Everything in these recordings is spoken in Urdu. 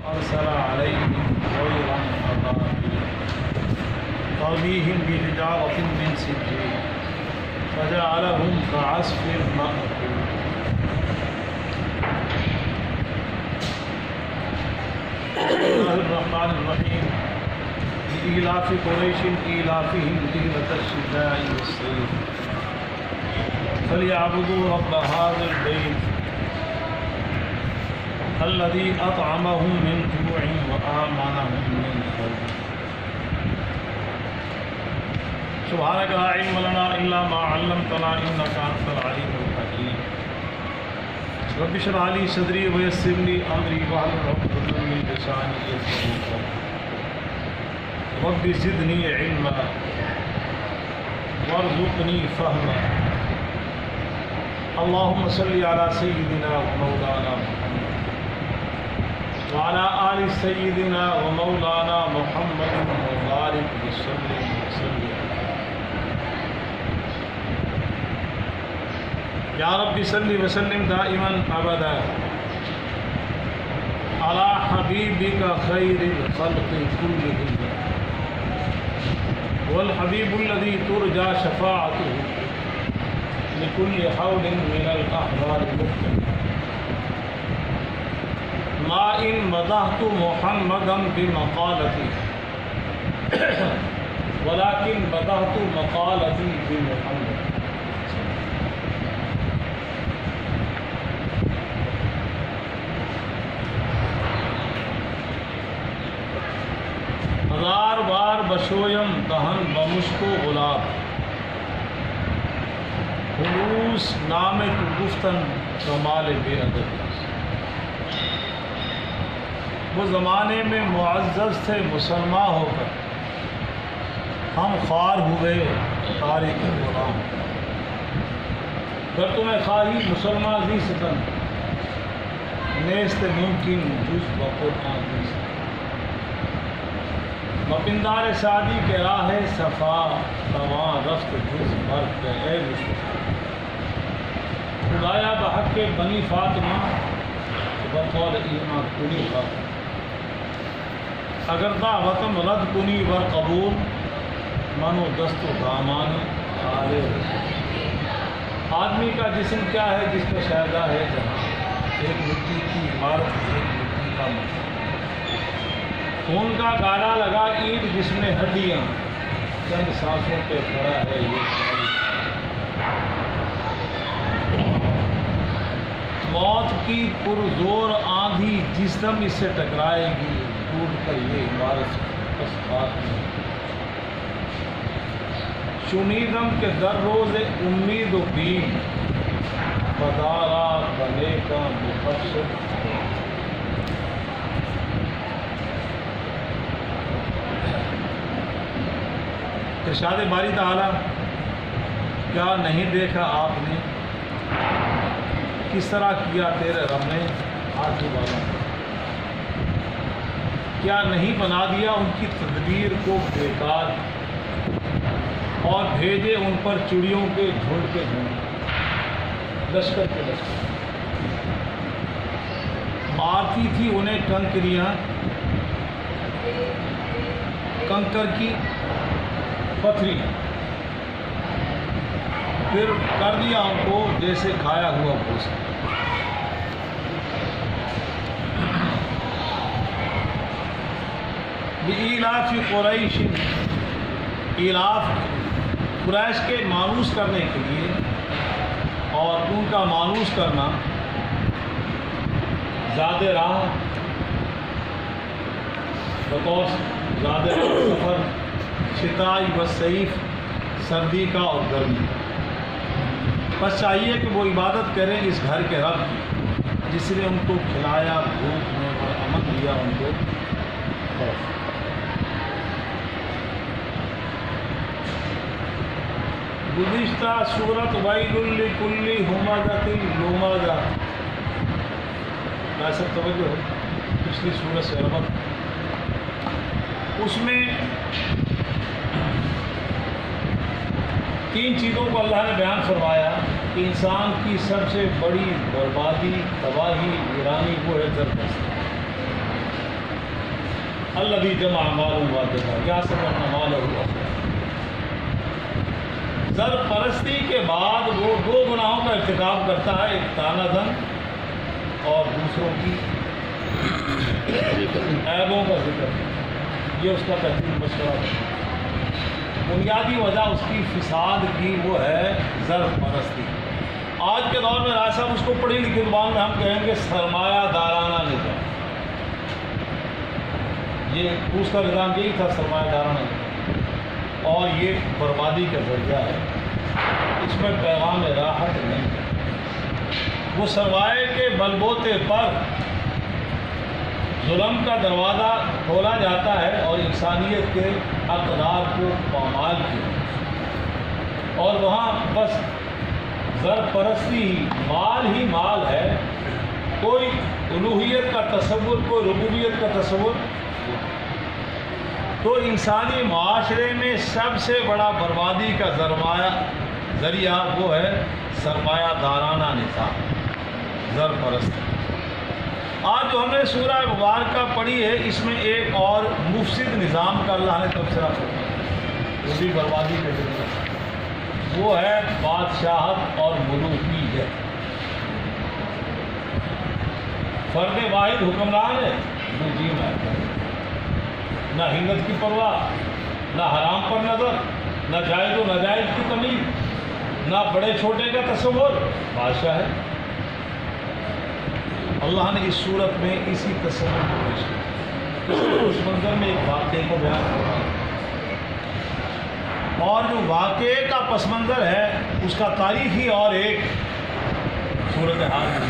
أرسل عليهم طيرا أبابيل ترميهم بحجارة من سجيل فجعلهم كعصف مأكول. بسم الله الرحمن الرحيم. لإيلاف قريش إيلافهم رحلة الشتاء والصيف فليعبدوا رب هذا البيت الذي أطعمهم من جوع وآمنهم من خوف. سبحانك لا علم لنا إلا ما علمتنا إنك أنت العليم الحكيم. رب اشرح لي صدري ويسر لي أمري واحلل عقدة من لساني يفقهوا قولي. رب زدني علما وارزقني فهما. اللهم صل على سيدنا ومولانا محمد وعلى آل سيدنا ومولانا محمد وبارك وسلم. یا رب صلی وسلم دائما ابدا على حبیبک خیر الخلق كلهم والحبیب الذي ترجى شفاعته لكل حول من الأحوال مختلف. ما إن مدحت محمدا بمقالتي ولكن مدحت مقالتي بمحمد. ہزار بار بشویم دہن بمشکو گلاب خلوص نام تو گفتن کمال بے ادب. وہ زمانے میں معزز تھے مسلمان ہو کر ہم خوار ہوئے تاریخ غلام. گر تمہیں خواہی مسلمان زی ستن نیست ممکن جز بقرآن زی ستن. مپندار سعدی کے راہ صفا تواں رفت جز مرد اے مصطفیٰ. خدایا بحق کے بنی فاطمہ بطور ایمان کنی فاطمہ اگر دعوتم رد کنی ور قبول منو دست و دامان آلے رسول. آدمی کا جسم کیا ہے جس پہ شائدہ ہے جہاں ایک مٹی کی عمارت ایک مٹی کا مکان. خون کا گالا لگا اینٹ جس میں ہڈیاں چند سانسوں پہ کھڑا ہے یہ. موت کی پرزور آندھی جس دم اس سے ٹکرائے گی ٹوٹ کر یہ عمارت بس بات نہیں. شنیدم کے در روز امید و بیم بدارا بنے کا مفسر. ارشاد باری تعالیٰ کیا نہیں دیکھا آپ نے کس طرح کیا تیرے رب نے ہاتھی والا. کیا نہیں بنا دیا ان کی تدبیر کو بیکار اور بھیجے ان پر چڑیوں کے جھنڈ کے جھنڈ لشکر کے لشکر. مارتی تھی انہیں کنکریاں کنکر کی پتھری پھر کر دیا ان کو جیسے کھایا ہوا بھوسا. بِإِيلَافِ قُرَيْشٍ ایلاف قریش کے مانوس کرنے کے لیے اور ان کا مانوس کرنا زیادہ راہ بطور زیادہ سفر شتائی و صیف سردی کا اور گرمی. بس چاہیے کہ وہ عبادت کریں اس گھر کے رب کی جس نے ان کو کھلایا بھوک میں اور امن دیا ان کو خوف. گزشتہ سورت ویل لکل ہمزۃ لمزہ سب توجہ ہو پچھلی سورت سے ربط. اس میں تین چیزوں کو اللہ نے بیان فرمایا کہ انسان کی سب سے بڑی بربادی تباہی ویرانی وہ ہے زبردست. الذی جمع مالا وعددا یحسب ان مالہ اخلده۔ زر پرستی کے بعد وہ دو گناہوں کا ارتکاب کرتا ہے، ایک طعنہ زن اور دوسروں کی عیبوں کا ذکر، یہ اس کا تحقیق مشورہ ہے۔ بنیادی وجہ اس کی فساد کی وہ ہے زر پرستی۔ آج کے دور میں رائے صاحب اس کو پڑھی لکھی زبان میں ہم کہیں گے سرمایہ دارانہ نظام، یہ اس کا نظام یہی تھا، سرمایہ دارانہ نظام، اور یہ بربادی کا ذریعہ ہے، اس میں پیغام راحت نہیں ہے۔ وہ سرمایے کے بلبوتے پر ظلم کا دروازہ کھولا جاتا ہے اور انسانیت کے اقدار کو پامال کیا، اور وہاں بس زر پرستی ہی مال ہے، کوئی الوہیت کا تصور، کوئی ربوبیت کا تصور۔ تو انسانی معاشرے میں سب سے بڑا بربادی کا ذریعہ وہ ہے سرمایہ دارانہ نظام، زر پرستی۔ آج جو ہم نے سورہ مبارکہ پڑھی ہے، اس میں ایک اور مفسد نظام کا اللہ نے تبصرہ کیا، وہ بھی بربادی کا ذریعہ، وہ ہے بادشاہت اور ملوکیت۔ فرد واحد حکمران ہے، نجیم ہے، نہ ہنگت کی پرواہ، نہ حرام پر نظر، نہ جائز و ناجائز کی تمیز، نہ بڑے چھوٹے کا تصور، بادشاہ ہے۔ اللہ نے اس صورت میں اسی تصور کو پیش کیا۔ اس منظر میں ایک واقعے کو بیان کرنا ہے، اور جو واقعے کا پس منظر ہے اس کا تاریخی اور ایک صورتحال ہے۔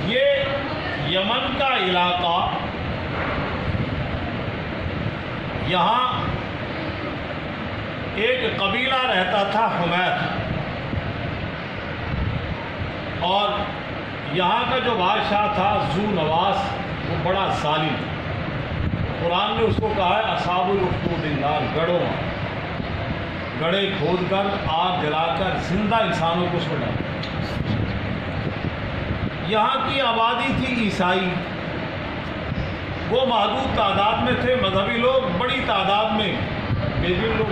یہ یمن کا علاقہ، یہاں ایک قبیلہ رہتا تھا حمیر، اور یہاں کا جو بادشاہ تھا ذو نواس، وہ بڑا ظالم، قرآن نے اس کو کہا ہے اصحاب الاخدود النار، گڑھے کھود کر آگ جلا کر زندہ انسانوں کو اس میں ڈالا۔ یہاں کی آبادی تھی عیسائی، وہ محدود تعداد میں تھے، مذہبی لوگ بڑی تعداد میں، بیدین لوگ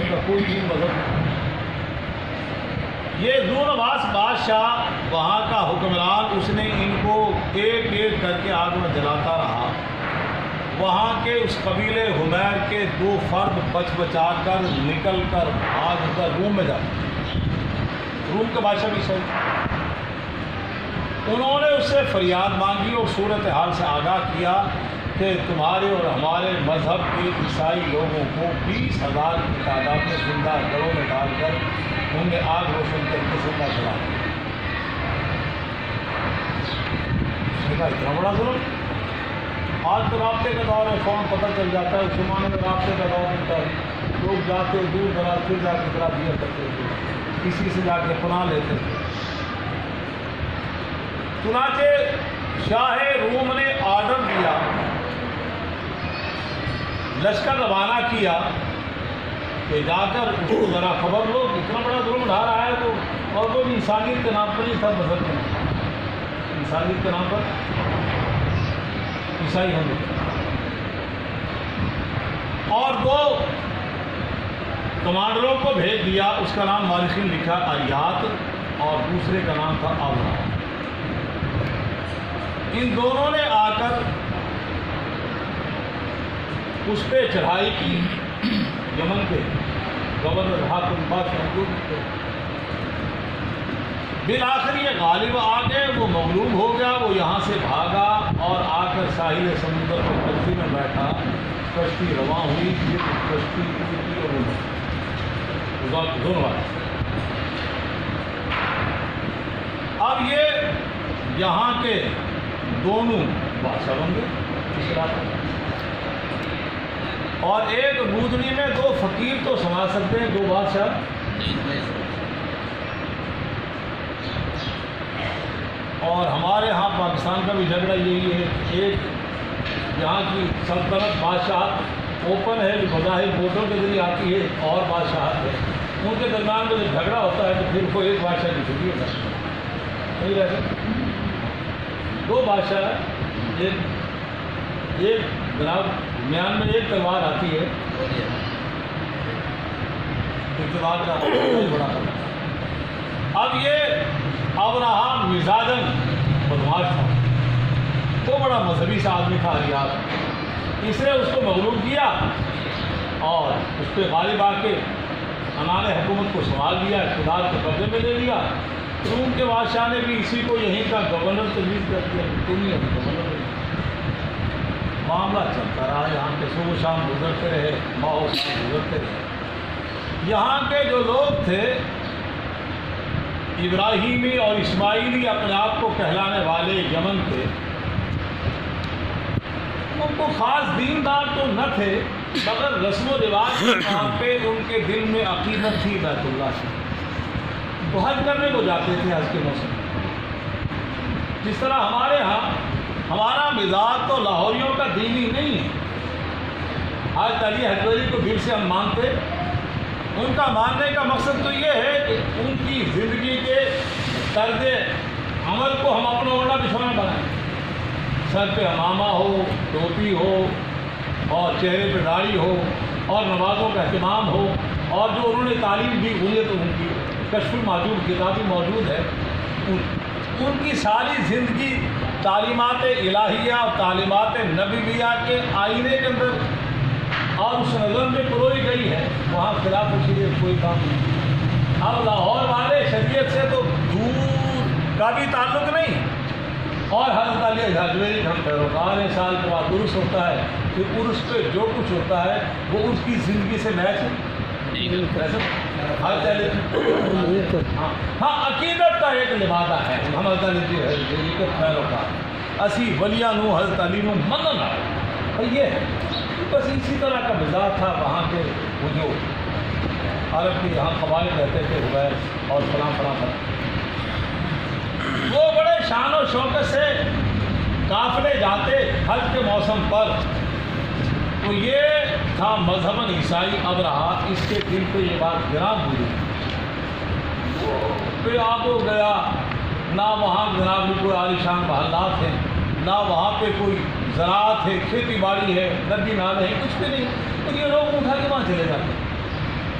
کا کوئی بھی مذہب نہیں۔ یہ ذو نواس بادشاہ وہاں کا حکمران، اس نے ان کو ایک ایک کر کے آگ میں جلاتا رہا۔ وہاں کے اس قبیلے حمیر کے 2 فرد بچا کر نکل کر بھاگ کر روم میں جاتے، روم کے بادشاہ بھی صحیح، انہوں نے اس سے فریاد مانگی اور صورتحال سے آگاہ کیا کہ تمہارے اور ہمارے مذہب کے عیسائی لوگوں کو 20,000 کی تعداد میں زندہ گڑھوں میں ڈال کر ان میں آگ روشن کر کے زندہ جلا دیا۔ اتنا بڑا ظلم! آج تو رابطے کا دور ہے، فون پتہ چل جاتا ہے، اس زمانے میں رابطے کا دور نہیں تھا، لوگ جاتے دور دراز پھر جا کے اطلاع دیا کرتے تھے، کسی سے جا کے پناہ لیتے تھے۔ چنانچہ شاہ روم نے آرڈر دیا، لشکر روانہ کیا کہ جا کر اس کو ذرا خبر لو، اتنا بڑا ظلم ڈھا رہا ہے تو، اور وہ بھی انسانیت کے نام پر نہیں تھا، مذہب کے نام پر، انسانیت کے نام پر عیسائی ہم لوگ، اور 2 کمانڈروں کو بھیج دیا، اس کا نام مورخین لکھا اریات اور دوسرے کا نام تھا آورا۔ ان دونوں نے آ کر اس پہ چڑھائی کی، یمن پہ گورنر حاکم بادشاہ کو، بالآخر یہ غالب آ گئے، وہ مغلوب ہو گیا، وہ یہاں سے بھاگا اور آ کر ساحل سمندر پر کشتی میں بیٹھا، کشتی رواں ہوئی، یہ کشتی کی اور دونوں والے۔ اب یہ یہاں کے دونوں بادشاہ بن گئے اس علاقے میں، اور ایک گودڑی میں 2 فقیر تو سما سکتے ہیں، 2 بادشاہ۔ اور ہمارے ہاں پاکستان کا بھی جھگڑا یہی ہے، ایک یہاں کی سلطنت بادشاہت اوپن ہے، جو بظاہر ووٹوں کے ذریعے آتی ہے، اور بادشاہت ہے، ان کے درمیان میں جب جھگڑا ہوتا ہے تو پھر وہ ایک بادشاہ کی چھٹی ہوتا ہے، نہیں رہتا، 2 بادشاہ ہیں، ایک جناب میان میں ایک تلوار آتی ہے، تلوار کا بڑا اب یہ ابراہم مزاجن بدماش تھا، وہ بڑا مذہبی سا آدمی تھا ریاض، اس نے اس کو مغلوب کیا اور اس پہ غالب آ کے انان حکومت کو سنبھال لیا، اقتدار کو قبضے میں لے لیا۔ روم کے بادشاہ نے بھی اسی کو یہیں کا گورنر تجویز کر دیا، تم ہی گورنر۔ معاملہ چلتا رہا، یہاں کے صبح شام گزرتے رہے، ماحول گزرتے رہے۔ یہاں کے جو لوگ تھے ابراہیمی اور اسماعیلی اپنے آپ کو کہلانے والے یمن کے، ان کو خاص دیندار تو نہ تھے، مگر رسم و رواج کے طور پہ ان کے دل میں عقیدت تھی بیت اللہ سے، تو حج کرنے کو جاتے تھے حج کے موسم میں۔ جس طرح ہمارے ہاں ہمارا مزاج تو لاہوریوں کا دینی نہیں ہے، حج علی حجویری کو دل سے ہم مانتے، ان کا ماننے کا مقصد تو یہ ہے کہ ان کی زندگی کے طرز عمل کو ہم اپنا اوڑھنا بچھونا بنائیں، سر پہ امامہ ہو، ٹوپی ہو اور چہرے پہ داڑھی ہو اور نمازوں کا اہتمام ہو، اور جو انہوں نے تعلیم دی ہوئی تو ان کی کشف الموجود کتاب بھی موجود ہے، ان کی ساری زندگی تعلیمات الہیہ اور تعلیمات نبویہ کے آئینے کے اندر اور اس نظم میں پروئی گئی ہے، وہاں خلاف شریعت کوئی کام نہیں۔ اب لاہور والے شریعت سے تو دور کا بھی تعلق نہیں، اور حضرت علی حجویری ہم پیروکار ہیں، سال کے بعد عرس ہوتا ہے، کہ عرس پہ جو کچھ ہوتا ہے وہ اس کی زندگی سے میچ ہاں عقیدت کا ایک لبادہ ہے، حضرت علی حجویری کے پیروکار اسی ولیاں نو حضرت علی نو مننا یہ ہے، بس اسی طرح کا مزاج تھا وہاں کے وہ جو عرب کے یہاں قبائل رہتے تھے حبیر اور فلاں فلاں فلاں، وہ بڑے شان و شوکت سے قافلے جاتے حج کے موسم پر، تو یہ تھا مذہباً عیسائی ابرہا، اس کے دل پہ یہ بات گرام ہوئی، پہ آب ہو گیا، نہ وہاں جناب میں کوئی عالیشان محلات ہیں، نہ وہاں پہ کوئی زراعت ہے، کھیتی باڑی ہے، ندی نالے ہیں، کچھ بھی نہیں، تو یہ لوگ اٹھا کے وہاں چلے جاتے،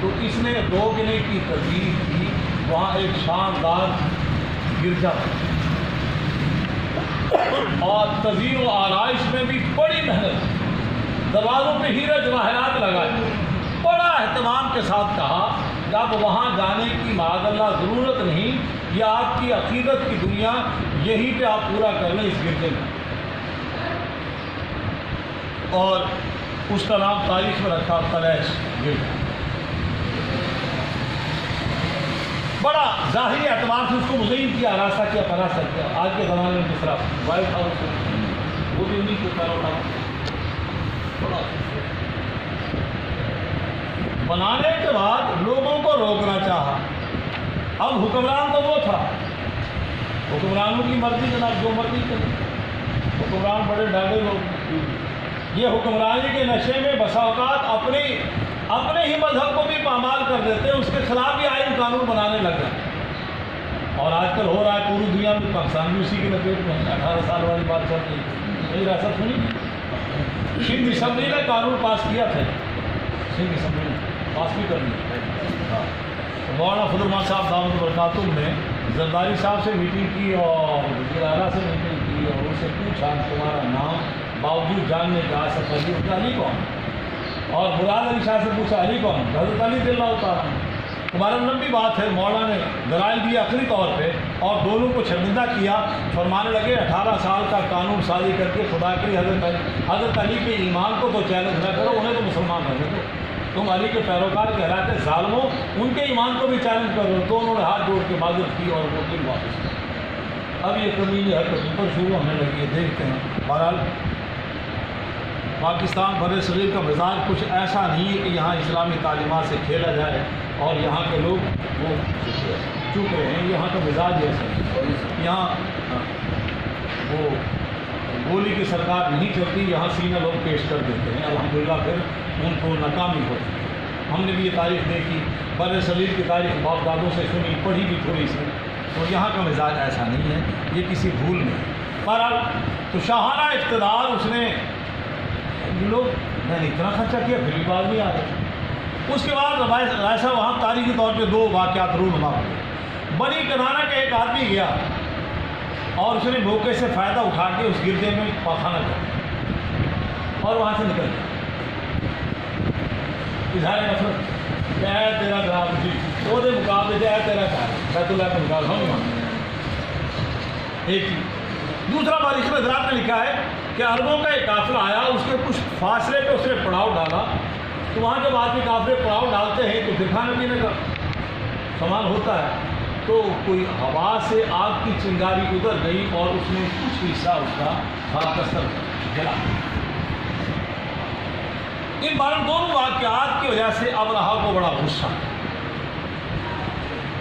تو اس نے دوگنے کی ترتیب کی، وہاں ایک شاندار گرجا اور تزئین و آرائش میں بھی بڑی محنت، دروازوں پہ ہیرے جواہرات لگائے، بڑا اہتمام کے ساتھ کہا کہ اب وہاں جانے کی معاذ اللہ ضرورت نہیں، یہ آپ کی عقیدت کی دنیا یہیں پہ آپ پورا کر لیں اس گرجے میں، اور اس کا نام تاریخ میں رکھا قلیش گرجا۔ بڑا ظاہری اعتبار سے اس کو مزین کیا، راستہ کیا، پراستہ کیا، آج کے زمانے میں کس طرح وائٹ ہاؤس وہ بھی انہیں کو پیروکار بڑا بنانے کے بعد لوگوں کو روکنا چاہا۔ اب حکمران تو وہ تھا، حکمرانوں کی مرضی جناب، جو مرضی کرے، حکمران بڑے ڈاڈے لوگ، یہ حکمرانی کے نشے میں بسا اوقات اپنے ہی مذہب کو بھی پامال کر دیتے ہیں، اس کے خلاف بھی آئین قانون بنانے لگ گئے، اور آج کل ہو رہا ہے پوری دنیا میں، پاکستان بھی اسی کی لپیٹ میں، 18 سال والی بات چل رہی ہے، میری ریاست سنی، سندھ اسمبلی نے قانون پاس کیا تھا، سندھ اسمبلی نے پاس بھی کرنی، مولانا فضل الرحمان صاحب دامت برکاتہم نے زرداری صاحب سے میٹنگ کی اور وزیر اعلیٰ سے میٹنگ کی اور ان سے پوچھا تمہارا نام باوجود جاننے کا سفری علی کون، اور مراد علی شاہ سے پوچھا علی کون، حضرت علی رضی اللہ تعالیٰ عنہ، تمہارا لمبی بات ہے، مولانا نے دلائل دی عقلی طور پہ اور دونوں کو شرمندہ کیا، فرمانے لگے 18 سال کا قانون سازی کر کے خدا کی حضرت علی کے ایمان کو تو چیلنج نہ کرو، انہیں تو مسلمان رہنے دو، تم علی کے پیروکار کہلاتے ظالموں، ان کے ایمان کو بھی چیلنج کرو، تو انہوں نے ہاتھ جوڑ کے معذرت کی اور وہ دل واپس کیا۔ اب یہ کمینی حرکت اوپر شروع ہونے لگی ہے، دیکھتے ہیں۔ بہرحال پاکستان بر صغیر کا مزاج کچھ ایسا نہیں ہے کہ یہاں اسلامی تعلیمات سے کھیلا جائے اور یہاں کے لوگ وہ چپ رہے ہیں، یہاں کا مزاج ایسا ہے، یہاں وہ گولی کی سرکار نہیں چلتی، یہاں سینہ لوگ پیش کر دیتے ہیں، الحمدللہ پھر ان کو ناکامی ہوتی ہے۔ ہم نے بھی یہ تاریخ دیکھی، بر صغیر کی تاریخ باپ دادوں سے سنی، پڑھی بھی تھوڑی سی، تو یہاں کا مزاج ایسا نہیں ہے، یہ کسی بھول میں۔ بہرحال تو شاہانہ اقتدار اس نے میں نے اتنا خرچہ کیا پھر بھی بات نہیں آ رہی. اس کے بعد رائے صاحب وہاں تاریخی طور پہ 2 واقعات رونما ہوئے. بنی کنانا کا ایک آدمی گیا اور اس نے موقع سے فائدہ اٹھا کے اس گردے میں پاخانہ کیا اور وہاں سے نکل گیا. اظہار نفرت کہ اے تیرا جناب جی وہ دے مقابلے سے اے تیرا گھر بیت اللہ کا مقابلہ ہوں گا. ایک ہی. دوسرا مالک میں حضرات نے لکھا ہے کہ عربوں کا ایک قافلہ آیا, اس کے کچھ فاصلے پہ اس نے پڑاؤ ڈالا. تو وہاں جب آدمی قافلے پڑاؤ ڈالتے ہیں تو پھر کھانے پینے کا سامان ہوتا ہے. تو کوئی ہوا سے آگ کی چنگاری ادھر گئی اور اس نے کچھ حصہ اس کا خاکستر جلا. ان دونوں واقعات کی وجہ سے ابرہہ کو بڑا غصہ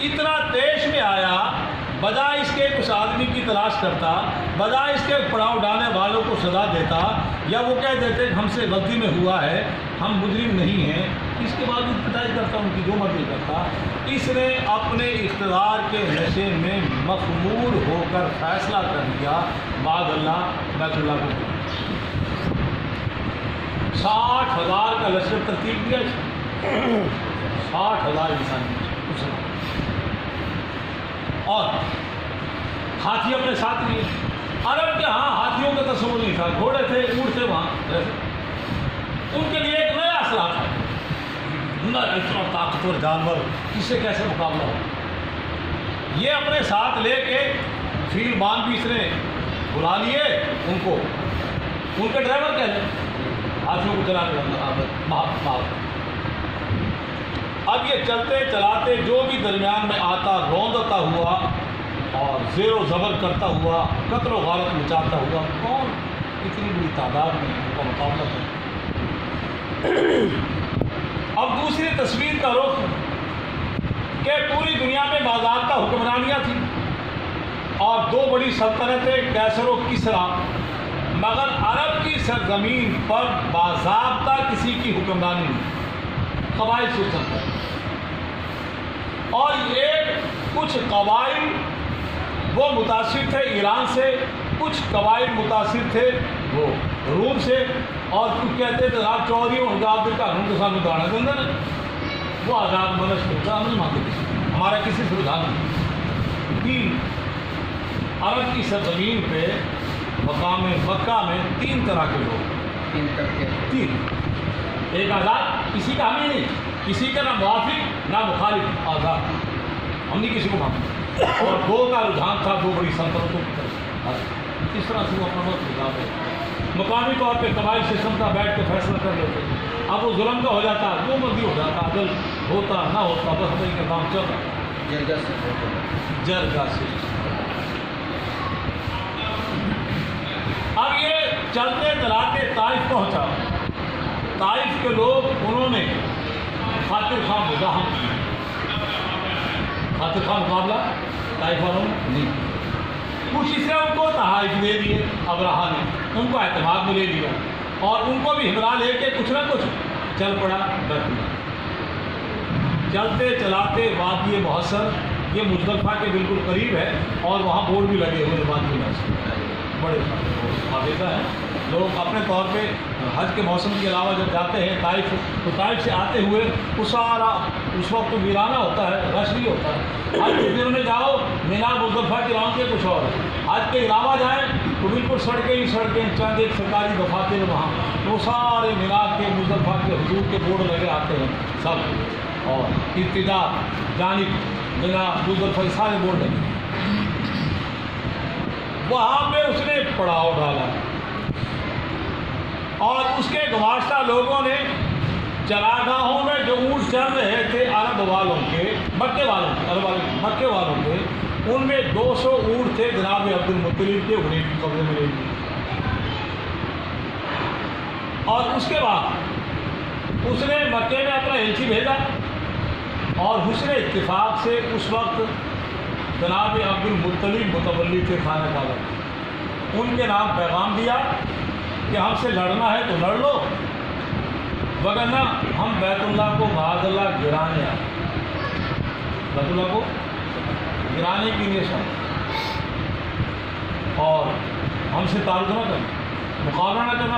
اتنا دیش میں آیا, بجائے اس کے اس آدمی کی تلاش کرتا, بجائے اس کے پڑاؤ ڈالنے والوں کو سزا دیتا یا وہ کہہ دیتے کہ ہم سے غلطی میں ہوا ہے, ہم مجرم نہیں ہیں, اس کے بعد پٹائی کرتا, ان کی جو مرضی کرتا. اس نے اپنے اقتدار کے نشے میں مخمور ہو کر فیصلہ کر دیا بعد اللہ بیت اللہ کو 60,000 کا لشکر ترتیب دیا, 60,000 انسان اور ہاتھی اپنے ساتھ لیے. عرب کے ہاں ہاتھیوں کا تصور نہیں تھا, گھوڑے تھے, اونٹ تھے وہاں. ان کے لیے ایک نیا اسلحہ تھا, نہ اتنا طاقتور جانور, اس سے کیسے مقابلہ ہو. یہ اپنے ساتھ لے کے فیل بان بھی اس نے بلا لیے ان کو, ان کے ڈرائیور کہہ لیں ہاتھیوں کو چلا کر. اب یہ چلتے چلاتے جو بھی درمیان میں آتا روندتا ہوا اور زیر و زبر کرتا ہوا, قتل و غارت مچاتا ہوا, کون اتنی بڑی تعداد میں ان کا مقابلہ کرتا. اب دوسری تصویر کا رخ کہ پوری دنیا میں باضابطہ حکمرانیاں تھیں اور 2 بڑی سلطنتیں کیسر و کسریٰ, مگر عرب کی سرزمین پر باضابطہ کسی کی حکمرانی نہیں, قبائل سلطنت ہے. اور ایک کچھ قبائل وہ متاثر تھے ایران سے, کچھ قبائل متاثر تھے وہ روم سے, اور کچھ کہتے تھے آپ چوریوں حجاب کا ہم کے ساتھ اتارنا دیں گے, وہ آزاد منش ہوتا ہم نہیں مانتے, ہمارا کسی سے رجحان نہیں. عرب کی سرزمین پہ مقام مکہ میں 3 طرح کے لوگ, 3. ایک آزاد, کسی کا ہمیں نہیں, کسی کا نہ موافق نہ مخالف, آزاد, ہم نہیں کسی کو مانتے. اور 2 کا رجحان تھا 2 بڑی سلطنتوں کی طرف. اس طرح سے وہ اپنا وقت گزارتے ہیں. مقامی طور پہ قبائل سسٹم کا بیٹھ کے فیصلہ کر لیتے. اب وہ ظلم کا ہو جاتا, جو مرضی ہو جاتا, عدل ہوتا نہ ہوتا, بس وہی کا کام چل رہا جرگہ سے. اب یہ چلتے چلاتے طائف پہنچا. طائف کے لوگ انہوں نے خاطر خواہ مزاحم کیا. خاطر خواہ مقابلہ طائف والوں نے نہیں. کچھ اس نے ان کو تحائف دے دیے, ابرہہ نے ان کو اعتماد میں لے لیا اور ان کو بھی ہمراہ لے کے کچھ نہ کچھ چل پڑا بیت اللہ. چلتے چلاتے وادی محصر, یہ مزدلفہ کے بالکل قریب ہے اور وہاں بورڈ بھی لگے ہوئے وادی محصر بڑے حافظہ ہیں. لوگ اپنے طور پہ حج کے موسم کے علاوہ جب جاتے ہیں طائف, تو طائف سے آتے ہوئے وہ سارا اس وقت تو ویرانہ ہوتا ہے, رش بھی ہوتا ہے. آج کے دنوں میں جاؤ مینا مزدلفہ کی رونق کے کچھ اور ہے. آج کے علاوہ جائیں تو بالکل سڑکیں ہی سڑکیں, چند ایک سرکاری دفاتر ہیں وہاں, وہ سارے مینا کے مزدلفہ کے حدود کے بورڈ لگے آتے ہیں سب, اور ابتدا جانب مینا مزدلفہ کے سارے بورڈ لگے. وہاں پہ اس نے پڑاؤ ڈالا اور اس کے گماشتہ لوگوں نے چراگاہوں میں جو اونٹ چل رہے تھے عرب والوں کے, مکے والوں کے, عرب والوں مکے والوں کے, ان میں 200 اونٹ تھے جناب عبد المطلب کے, انہیں بھی قبضے میں لے لیے. اور اس کے بعد اس نے مکے میں اپنا ایلچی بھیجا اور حسن اتفاق سے اس وقت جناب عبد المطلب متولی تھے خانہ کعبہ, ان کے نام پیغام دیا کہ ہم سے لڑنا ہے تو لڑ لو, وگرنہ ہم بیت اللہ کو معاذ اللہ گرانے آئے, بیت اللہ کو گرانے کی نیت ہے اور ہم سے تعلق نہ کرنا, مقابلہ نہ کرنا,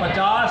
50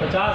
50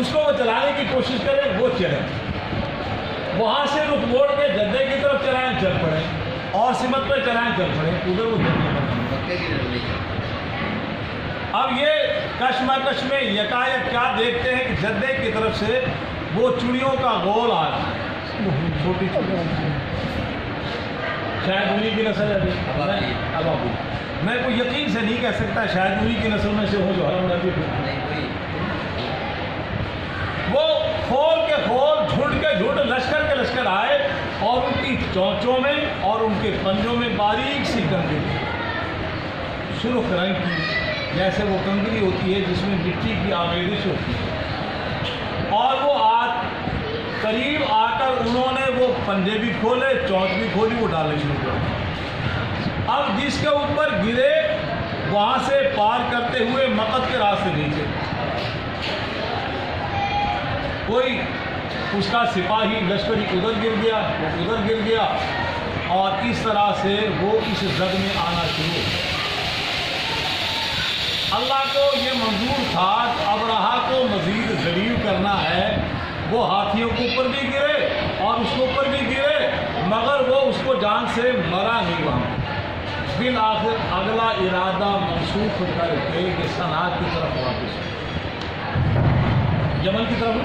اس کو وہ چلانے کی کوشش کریں وہ چلیں، وہاں سے رخ موڑ کے جدے کی طرف چلائیں چل پڑیں، اور سمت پہ چلائیں چل پڑیں، ادھر وہ جدے پر۔ اب یہ کشمکش میں یکایک کیا دیکھتے ہیں کہ جدے کی طرف سے وہ چڑیوں کا گول آ رہا ہے، چھوٹی چڑیوں، شاید انہی کی نسل ہے ابابو، میں کوئی یقین سے نہیں کہہ سکتا، شاید انہی کی نسل میں سے ہو جو حرم نبی تھی۔ وہ کھول کے کھول، جھنڈ کے جھنڈ، لشکر کے لشکر آئے، اور ان کی چونچوں میں اور ان کے پنجوں میں باریک سی کنکری، سرخ رنگ کی، جیسے وہ کنکری ہوتی ہے جس میں مٹی کی آمیزش ہوتی ہے، اور وہ قریب آ کر انہوں نے وہ پنجے بھی کھولے، چونچ بھی کھولی، وہ ڈالنے شروع کر دیا۔ اب جس کے اوپر گرے وہاں سے پار کرتے ہوئے مقد کے راستے نیچے، کوئی اس کا سپاہی لشکری ادھر گر گیا، وہ ادھر گر گیا، اور اس طرح سے وہ اس زد میں آنا شروع ہوا۔ اللہ کو یہ منظور تھا کہ ابرہا کو مزید ذلیل کرنا ہے، وہ ہاتھیوں کے اوپر بھی گرے اور اس کے اوپر بھی گرے، مگر وہ اس کو جان سے مرا نہیں وہاں۔ بالآخر اگلا ارادہ منسوخ کر کے کہ صنعا کی طرف واپس ہو، یمن کی طرف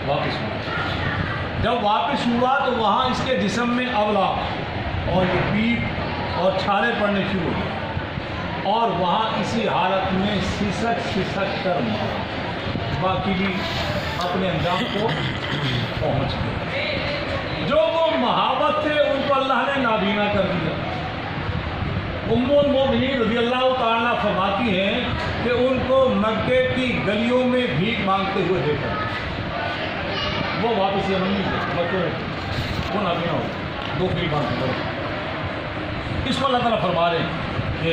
واپس ہوا۔ جب واپس ہوا تو وہاں اس کے جسم میں اولا اور یہ پیپ اور چھالے پڑنے شروع ہوئے، اور وہاں اسی حالت میں سسک کر مارا، باقی بھی اپنے انجام کو پہنچ گئے۔ جو وہ محابت تھے ان کو اللہ نے نابینا کر دیا۔ ام المؤمنین رضی اللہ تعالیٰ فرماتی ہیں کہ ان کو مکے کی گلیوں میں بھیک مانگتے ہوئے دیکھا، وہ واپس یمن نہیں گئے، مکے وہ نابینا ہو، دو فیل باندھ کر۔ اس کو اللہ تعالیٰ فرما رہے ہیں کہ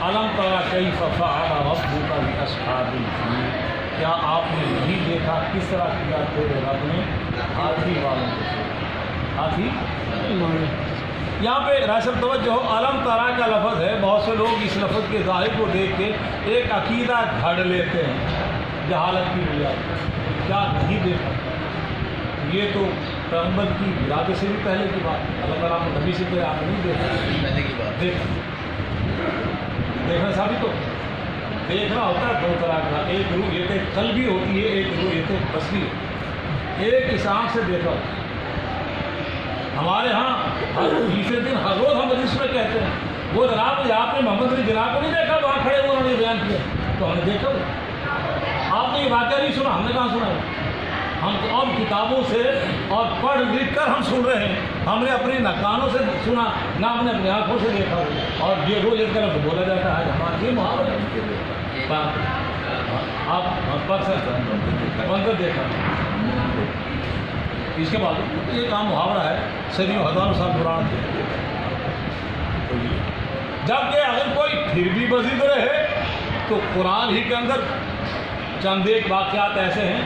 الم تری کیف فعل ربک باصحاب الفیل، کیا آپ نے نہیں دیکھا کس طرح کیا تیرے رب نے ہاتھی والوں کے ساتھ؟ ہاتھی یہاں پہ راشد توجہ ہو، علم ترا کا لفظ ہے، بہت سے لوگ اس لفظ کے ظاہر کو دیکھ کے ایک عقیدہ گھڑ لیتے ہیں جہالت کی بنیاد پر، کیا نہیں دیکھا؟ یہ تو پیغمبر کی ولادت سے بھی پہلے کی بات ہے، اللہ تعالیٰ نے نبی سے پہلے آپ نے نہیں دیکھا، پہلے کی بات دیکھا، دیکھنا ثابت ہو۔ دیکھنا ہوتا ہے دو طرح کا، ایک رؤیت قلبی ہوتی ہے، ایک رؤیت بصری ہوتی ہے۔ ایک اس آنکھ سے دیکھا، ہمارے ہاں ہر تیسرے دن ہر روز ہم مجلس میں کہتے ہیں وہ جناب آپ نے محمد علی جناب کو نہیں دیکھا، وہاں کھڑے ہوئے انہوں نے بیان کیا، تو ہم نے دیکھا، آپ نے یہ واقعہ نہیں سنا، ہم نے کہاں سنا ہے؟ ہم تو اب کتابوں سے اور پڑھ لکھ کر ہم سن رہے ہیں، ہم نے اپنے نہ کانوں سے سنا نہ ہم نے اپنی آنکھوں سے دیکھا، اور یہ روز ایک طرف بولا جاتا ہے ہمارا یہ محاورہ ہے، آپ منظر دیکھا، اس کے بعد یہ کام محاورہ ہے، صدیوں ہزاروں سال پرانا۔ جبکہ اگر کوئی پھر بھی مزید رہے تو قرآن ہی کے اندر چند ایک واقعات ایسے ہیں۔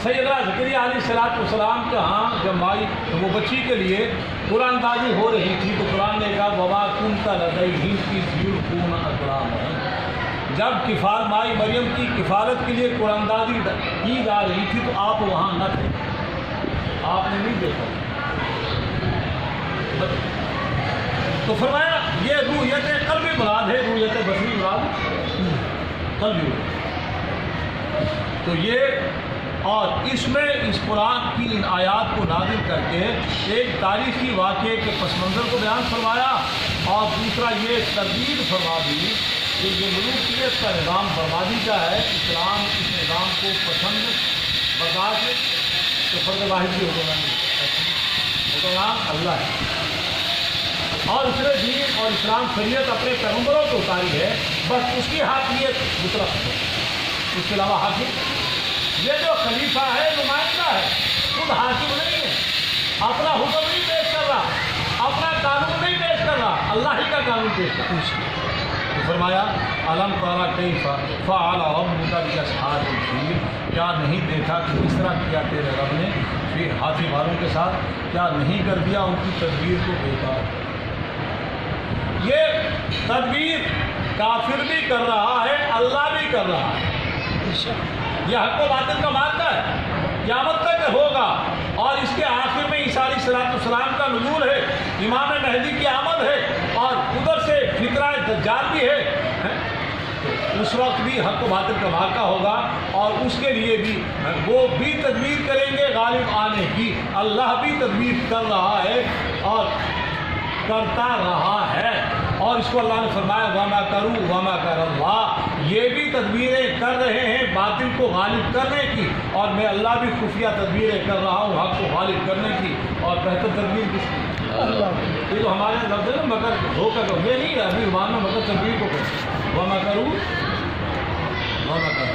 سیدنا زکریا علیہ السلام کے ہاں جب مائی وہ بچی کے لیے قرآن دازی ہو رہی تھی تو قرآن نے کہا وما کنت لدیہم اذ یلقون اقلامہم، جب مائی مریم کی کفالت کے لیے قرآن دازی کی جا رہی تھی تو آپ وہاں نہ تھے، آپ نے نہیں دیکھا۔ تو فرمایا یہ رؤیت قلبی مراد ہے، رؤیت بصری مراد قلبی ہے۔ تو یہ اور اس میں اس قرآن کی ان آیات کو نازل کر کے ایک تاریخی واقعے کے پس منظر کو بیان فرمایا، اور دوسرا یہ تردید فرما دی کہ یہ ملوکیت کا نظام بربادی کا ہے، اسلام اس نظام کو پسند برداشت تو فرد واحد کی حکمران اللہ ہے، اور اس نے دین اور اسلام شریعت اپنے پیغمبروں کو اتاری ہے، بس اس کی حاکمیت مطلق ہے، اس کے علاوہ حاکم یہ جو خلیفہ ہے نمائندہ ہے، خود حاکم نہیں ہے، اپنا حکم نہیں پیش کر رہا، اپنا قانون نہیں پیش کر رہا، اللہ ہی کا قانون پیش کر رہا۔ فرمایا الم تری کیف فعل ربک باصحاب الفیل، کیا نہیں دیکھا کہ کس طرح کیا تیرے رب نے پھر ہاتھی والوں کے ساتھ، کیا نہیں کر دیا ان کی تدبیر کو بیکار؟ یہ تدبیر کافر بھی کر رہا ہے، اللہ بھی کر رہا ہے، یہ حق و باطل کا معرکہ ہے، قیامت تک ہوگا، اور اس کے آخر میں عیسیٰ علیہ السلام کا نزول ہے، امام مہدی کی آمد ہے، اور ادھر سے فتنہ دجال بھی ہے۔ اس وقت بھی حق و باطل کا معرکہ ہوگا، اور اس کے لیے بھی وہ بھی تدبیر کریں گے غالب آنے کی۔ اللہ بھی تدبیر کر رہا ہے اور کرتا رہا ہے، اور اس کو اللہ نے فرمایا وما کروں وما کر اللہ، یہ بھی تدبیریں کر رہے ہیں باطل کو غالب کرنے کی، اور میں اللہ بھی خفیہ تدبیریں کر رہا ہوں حق کو غالب کرنے کی۔ اور بہتر تدبیر کس کی؟ اللہ۔ یہ تو ہمارے لفظ ہے نا، مگر دھوکہ کو یہ نہیں ہے، ابھی زبان میں مگر تدبیر کو کریں وما کروں وما کر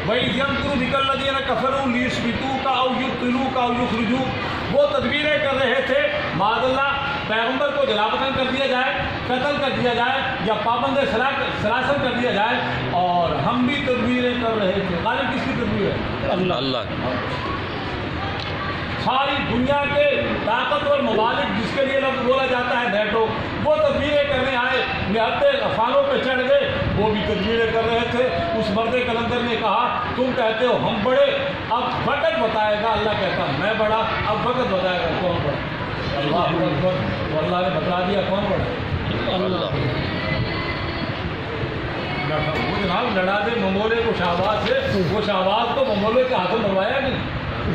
وَإِذْ يَمْكُرُ بِكَ الَّذِينَ كَفَرُوا لِيُثْبِتُوكَ أَوْ يُقْتِلُوكَ أَوْ يُخْرِجُوكَ، وہ تدبیریں کر رہے تھے معاذ اللہ پیغمبر کو جلا وطن کر دیا جائے، قتل کر دیا جائے، یا پابند سلاسل کر دیا جائے، اور ہم بھی تدبیریں کر رہے تھے۔ غالب کس کی تدبیر ہے؟ اللہ کی۔ ساری دنیا کے طاقتور ممالک جس کے لیے لفظ بولا جاتا ہے نیٹو، وہ تدبیریں کرنے آئے، نہتے افغانوں پہ چڑھ گئے، وہ بھی تدبیریں کر رہے تھے۔ اس مرد کلندر نے کہا تم کہتے ہو ہم بڑے، اب وقت بتائے گا، اللہ کہتا میں بڑا، اب وقت بتائے گا کون بڑا۔ اللہ اکبر، تو اللہ نے بتا دیا کون بڑا؟ اللہ۔ وہ جناب لڑا دے منگولے کو شہباز سے، وہ شہباز کو منگولے کے ہاتھوں مروایا نہیں،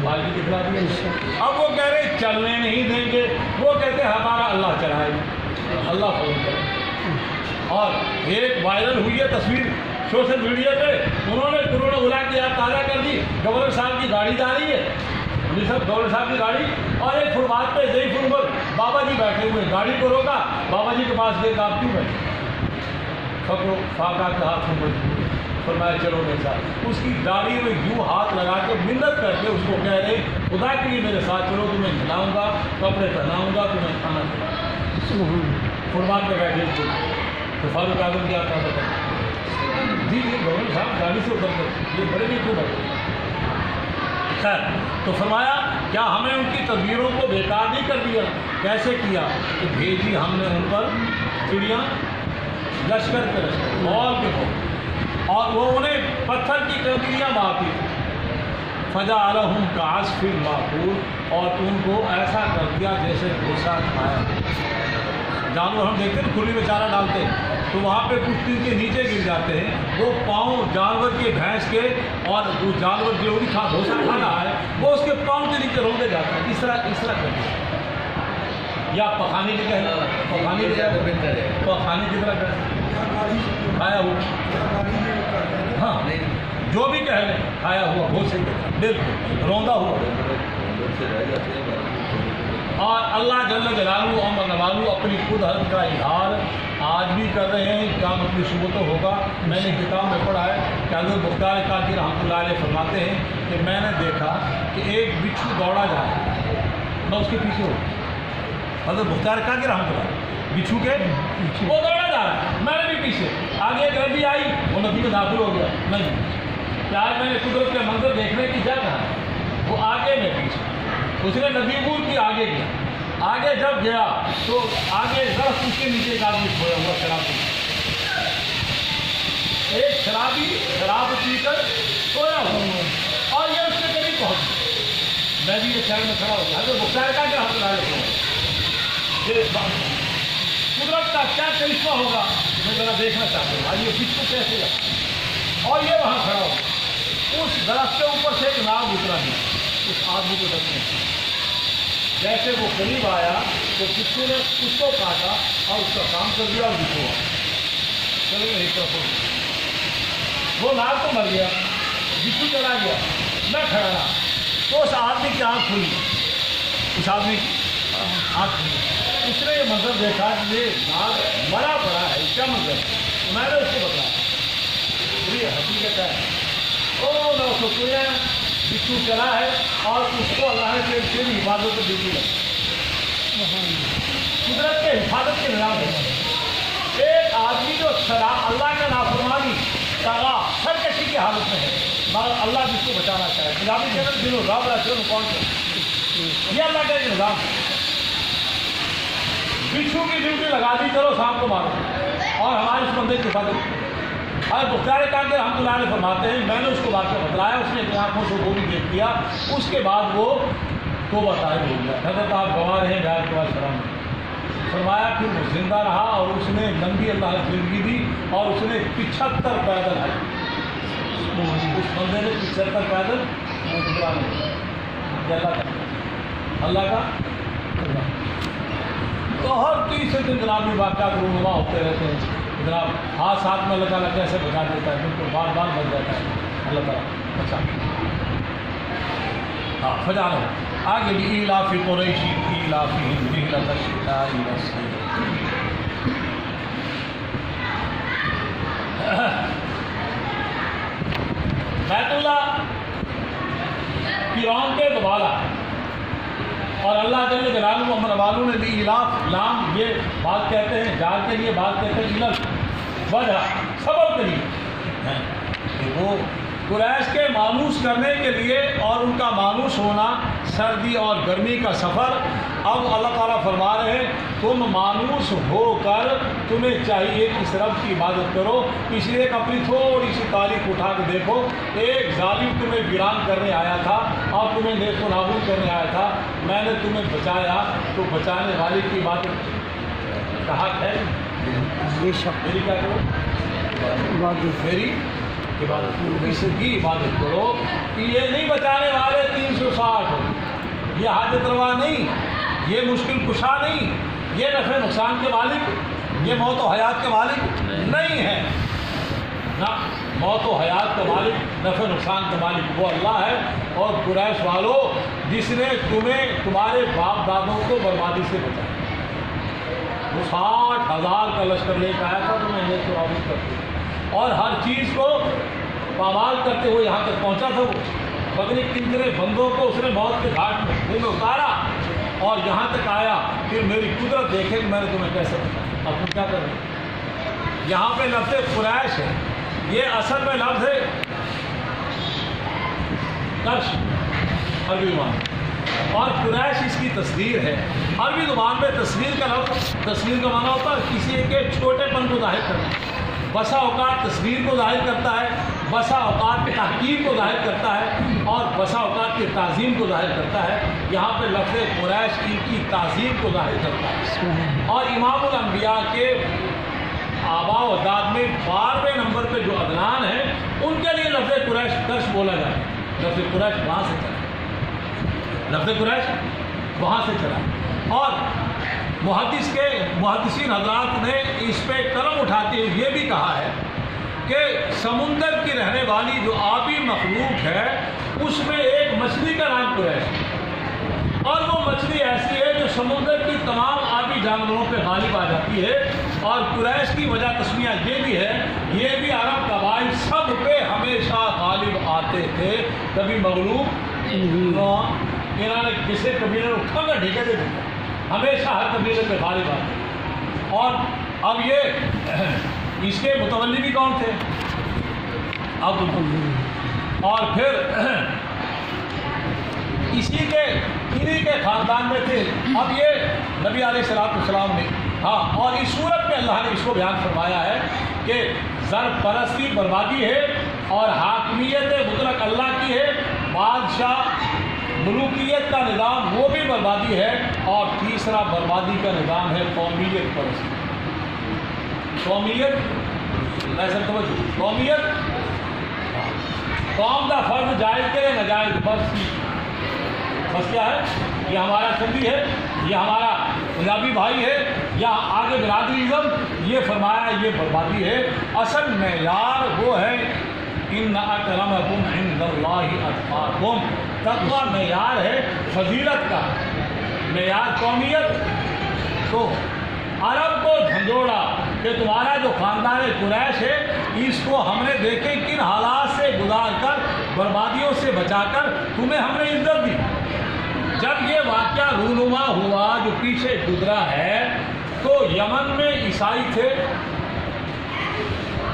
بالکی دکھلا دیا۔ اب وہ کہہ رہے چلنے نہیں دیں گے، وہ کہتے ہمارا اللہ چلائے گا، اللہ فون کرے۔ اور ایک وائرل ہوئی ہے تصویر سوشل میڈیا پہ، انہوں نے اولا کی یاد تازہ کر دی، گورنر صاحب کی گاڑی جا رہی ہے، گورنر صاحب کی گاڑی، اور ایک فٹ پاتھ پہ ضعیف العمر بابا جی بیٹھے ہوئے، گاڑی کو روکا، بابا جی کے پاس گئے، آپ کیوں بیٹھے؟ فکر فاقہ کے ہاتھ میں مجبور، فرمایا چلو میرے ساتھ۔ اس کی داڑھی میں یوں ہاتھ لگا کے منت کر کے اس کو کہہ رہے خدا کے لیے میرے ساتھ چلو، تمہیں کھلاؤں گا، کپڑے پہناؤں گا، تمہیں کھانا کھلاؤں گا۔ فٹ پاتھ پہ بیٹھے تو فاروق اعظم کیا تھا جی یہ گورنر صاحب گاڑی سے اتر کر یہ بڑے بھی کیوں بیٹھے؟ خیر، تو فرمایا کیا ہمیں ان کی تدبیروں کو بیکار نہیں کر دیا؟ کیسے کیا کہ بھیجی ہم نے ان پر چڑیاں لشکر کے لشکر اور کے ہو، اور وہ انہیں پتھر کی کنکریاں مارتی، فجعلہم کعصف مأکول، اور ان کو ایسا کر دیا جیسے بھوسا کھایا۔ جانور ہم دیکھتے ہیں کھلی میں چارہ ڈالتے ہیں تو وہاں پہ کچھ دن کے نیچے گر جاتے ہیں، وہ پاؤں جانور کے بھینس کے، اور وہ جانور جو بھی بھوسا کھا رہا ہے وہ اس کے پاؤں کے نیچے رونده جاتا ہے، اس طرح کرتے ہیں۔ یا پخانے کی کہنا، پخانے کی طرح کھایا ہوا، ہاں جو بھی کہہ لیں کھایا ہوا بھوسے بالکل روندا ہوا۔ اور اللہ جل جلالہ عمر نوالو اپنی خود حضرت کا اظہار آج بھی کر رہے ہیں، قیامت کی صبح تو ہوگا۔ میں نے کتاب میں پڑھا ہے کہ حضرت مختار کاکی رحمۃ اللہ علیہ فرماتے ہیں کہ میں نے دیکھا کہ ایک بچھو دوڑا جا رہا ہے، میں اس کے پیچھے ہوں، حضرت مختار کاکی رحمۃ اللہ بچھو کے وہ دوڑا جا رہا ہے، میں نے بھی پیچھے، آگے ایک نبی آئی وہ نبی میں داخل ہو گیا، میں کہ آج میں نے قدرت کے منظر دیکھنے کی جگہ ہے، وہ آگے میں پیچھے، اس نے نبی پور کی آگے گیا، آگے جب گیا تو آگے درخت اس کے نیچے ایک آدمی کھویا ہوا شراب پی، ایک شرابی شراب پی کر سویا ہوا، اور یہ اس کے قریب پہنچ گیا، میں بھی یہ شہر میں کھڑا ہو گیا، حضرت مختار کا کیا حاصل آئے قدرت کا کیا کرشمہ ہوگا میں ذرا دیکھنا چاہتا ہوں، آئیے کس کو کیسے گیا، اور یہ وہاں کھڑا ہو، اس درخت کے اوپر سے ایک ناگ اترا گیا اس آدمی کو ڈرنے سے، جیسے وہ قریب آیا تو کسی نے اس کو کاٹا اور اس کا کام کر دیا اور بچھو چلو ایک طرف وہ ناگ تو مر گیا، بچھو چلا گیا، میں کھڑا رہا، تو اس آدمی کی آنکھ کھلی، اس آدمی کی آنکھ کھلی، اس نے یہ منظر دیکھا کہ یہ ناگ مرا پڑا ہے، کیا منظر ہے؟ میں نے اس کو بتایا یہ حقیقت ہے، او میں اس کو سویا بچھو چلا ہے اور اس کو اللہ نے تیری حفاظت کو دیتی ہے، قدرت کے حفاظت کے نظام ہے۔ ایک آدمی جو اللہ کا نافرمانی طغا سرکشی کی حالت میں ہے مگر اللہ جس کو بچانا چاہے، پنجابی چینل دنوں راب رہتے ہیں کون سے، یہ اللہ کا ایک نظام ہے۔ بچھو کی ڈیوٹی لگا دی چلو سانپ کو مارو اور ہمارے اس بندے کی حفاظت، اور بخاری کاندر رحمۃ اللہ علیہ فرماتے ہیں میں نے اس کو واقعہ بتلایا، اس نے اپنی آنکھوں سے وہ بھی دیکھ لیا، اس کے بعد وہ توبہ طائب ہو گیا۔ حضرت آپ گواہ رہے بیان کے بعد شرم فرمایا پھر وہ زندہ رہا اور اس نے لمبی اللہ نے زندگی دی اور اس نے 75 پیدل ہے، اس بندے نے 75 پیدل اللہ کا تو ہر تیسرے دن جناب یہ واقعات رونما ہوتے رہتے ہیں جناب، ہاتھ ساتھ میں اللہ تعالیٰ کیسے بچا دیتا ہے، بالکل بار بار بچ جاتا ہے اللہ تعالیٰ۔ اچھا ہاں فجا رہا آگے بھی ایلافی قریشی ایلافہم رحلۃ الشتاء والصیف۔ بیت اللہ فرعون کے دوبارہ اور اللہ جل جلالہ امر والوں نے بھی ایلاف لام یہ بات کہتے ہیں جال کے لیے، بات کہتے ہیں علت وجہ سبب کے لیے کہ وہ قریش کے مانوس کرنے کے لیے اور ان کا مانوس ہونا سردی اور گرمی کا سفر۔ اب اللہ تعالیٰ فرما رہے ہیں تم مانوس ہو کر تمہیں چاہیے کہ اس رب کی عبادت کرو، اس لیے کہ اپنی تھوڑی سی تاریخ اٹھا کے دیکھو، ایک ظالم تمہیں ویران کرنے آیا تھا اور تمہیں نیک و نابود کرنے آیا تھا، میں نے تمہیں بچایا، تو بچانے والے کی عبادت کا حق ہے میری کیا کرو میری عبادت، اس کی عبادت کرو کہ یہ نہیں بچانے والے 360 یہ حاجت روا نہیں، یہ مشکل کشا نہیں، یہ نفع نقصان کے مالک، یہ موت و حیات کے مالک نہیں ہے، نہ موت و حیات کا مالک نفع نقصان کا مالک وہ اللہ ہے۔ اور قریش والوں جس نے تمہیں تمہارے باپ دادوں کو بربادی سے بچایا، وہ 60,000 کا لشکر لے کے آیا تھا تمہیں نیک و نابود کرتے اور ہر چیز کو پامال کرتے ہوئے یہاں تک پہنچا تھا، وہ بدنی کنکرے بندوں کو اس نے موت کے گھاٹ میں میں اتارا اور یہاں تک آیا، پھر میری قدرت دیکھے کہ میں نے تمہیں کیسے بتایا۔ اب تم کیا کر رہے ہیں؟ یہاں پہ لفظ قریش ہے، یہ اصل میں لفظ ہے کرش عربی زبان، اور قریش اس کی تصویر ہے۔ عربی زبان میں تصویر کا لفظ، تصویر کا معنی ہوتا ہے کسی کے چھوٹے پن کو ظاہر کرنا، بسا اوقات تصویر کو ظاہر کرتا ہے، بسا اوقات تحقیر کو ظاہر کرتا ہے اور بسا اوقات کی تعظیم کو ظاہر کرتا ہے۔ یہاں پہ لفظ قریش ان کی تعظیم کو ظاہر کرتا ہے، اور امام الانبیاء کے آباء و اجداد میں 12ویں نمبر پہ جو عدنان ہیں ان کے لیے لفظ قریش کرش بولا جاتا ہے۔ لفظ قریش وہاں سے چلا، لفظ قریش وہاں سے چلا، اور محدثین حضرات نے اس پہ قلم اٹھاتے ہوئے یہ بھی کہا ہے کہ سمندر کی رہنے والی جو آبی مخلوق ہے اس میں ایک مچھلی کا نام قریش ہے، اور وہ مچھلی ایسی ہے جو سمندر کی تمام آبی جانوروں پہ غالب آ جاتی ہے، اور قریش کی وجہ تسمیہ یہ بھی ہے، یہ بھی عرب قبائل سب پہ ہمیشہ غالب آتے تھے، کبھی مغلوب انہوں نے کسی قبیلے کو کھانا ڈھیکے دے دیتا، ہمیشہ ہر قبیلے پہ غالب آتے۔ اور اب یہ اس کے متولی بھی کون تھے؟ اب اور پھر انہی کے خاندان میں تھے۔ اب یہ نبی علیہ السلام نے اور اس صورت میں اللہ نے اس کو بیان فرمایا ہے کہ زر پرستی بربادی ہے اور حاکمیت مطلق اللہ کی ہے، بادشاہ ملوکیت کا نظام وہ بھی بربادی ہے، اور تیسرا بربادی کا نظام ہے قومیت پرستی۔ قومیت قومیت قوم کا فرض جائز کرے ناجائز بس کیا ہے، یہ ہمارا سندھی ہے، یہ ہمارا پنجابی بھائی ہے، یا آگے برادریزم، یہ فرمایا یہ بربادی ہے۔ اصل معیار وہ ہے ان اکرمکم عند اللہ اتقاکم، تقویٰ معیار ہے فضیلت کا، معیار قومیت۔ تو عرب کو جھنجھوڑا کہ تمہارا جو خاندان قریش ہے اس کو ہم نے دیکھے کن حالات سے گزار کر بربادیوں سے بچا کر تمہیں ہم نے عزت دی۔ جب یہ واقعہ رونما ہوا جو پیچھے گزرا ہے تو یمن میں عیسائی تھے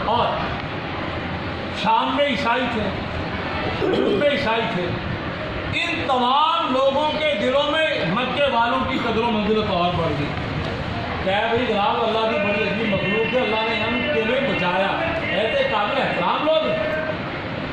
اور شام میں عیسائی تھے، روم میں عیسائی تھے، ان تمام لوگوں کے دلوں میں مکے والوں کی قدر و منزلت اور بڑھ گئی۔ کہ بھائی جناب اللہ کی بڑی عظیم مخلوق ہے، اللہ نے ہم تمہیں بچایا، ایسے قابل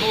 2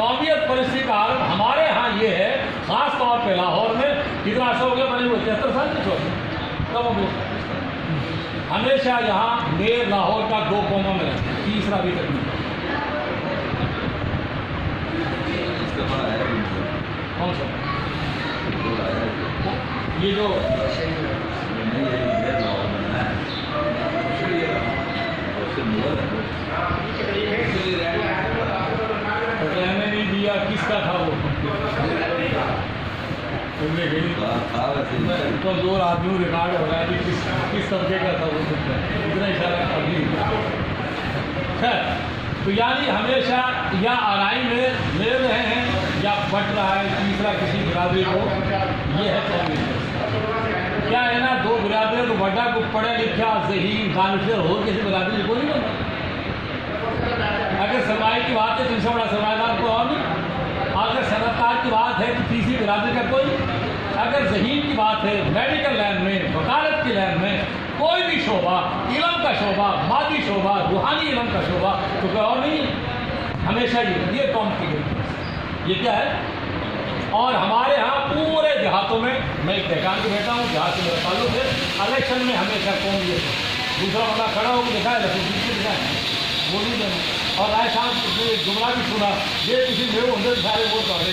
قومیت پرستی کا عالم ہمارے ہاں یہ ہے، خاص طور پہ لاہور میں کتنا عرصہ ہو گیا بنے ہوئے 73 سال کے چھوڑے کب ہو گیا. ہمیشہ یہاں میر لاہور کا 2 قوموں میں رہتے ہیں، تیسرا بھی تک نہیں. کون سا یہ جو رہنے نہیں دیا کس کا تھا وہ کمزور آدمی ریکارڈ ہو رہا ہے کس طبقے کا تھا وہ اتنا اشارہ ابھی. خیر تو یعنی ہمیشہ یا آرائی میں لے رہے ہیں یا بٹ رہا ہے تیسرا کسی برادری کو. یہ ہے قومیت. کیا ہے نا 2 برادری کو بڑا کو پڑھا لکھا ذہین دانشور ہو کسی برادری کو نہیں بنتا. اگر سرمایہ کی بات ہے تو ان سے بڑا سرمایہ دار کو اور نہیں. اگر صنعت کار کی بات ہے تو تیسری برادری کا کوئی. اگر ذہین کی بات ہے میڈیکل لائن میں وکالت کی لائن میں کوئی بھی شعبہ، علم کا شعبہ، مادی شعبہ، روحانی علم کا شعبہ تو کوئی اور نہیں ہے. ہمیشہ یہ قوم کی گئی یہ کیا ہے. اور ہمارے ہاں پورے دیہاتوں میں، میں ایک دہقان کا بیٹا ہوں، دیہات سے میرا تعلق ہے، الیکشن میں ہمیشہ قوم یہ ہے. دوسرا بندہ کھڑا ہو کے دکھائے دکھائے وہ نہیں دینا. اور رائے صاحب جملہ بھی سنا یہ کسی میں ہوں سارے ووٹ پڑے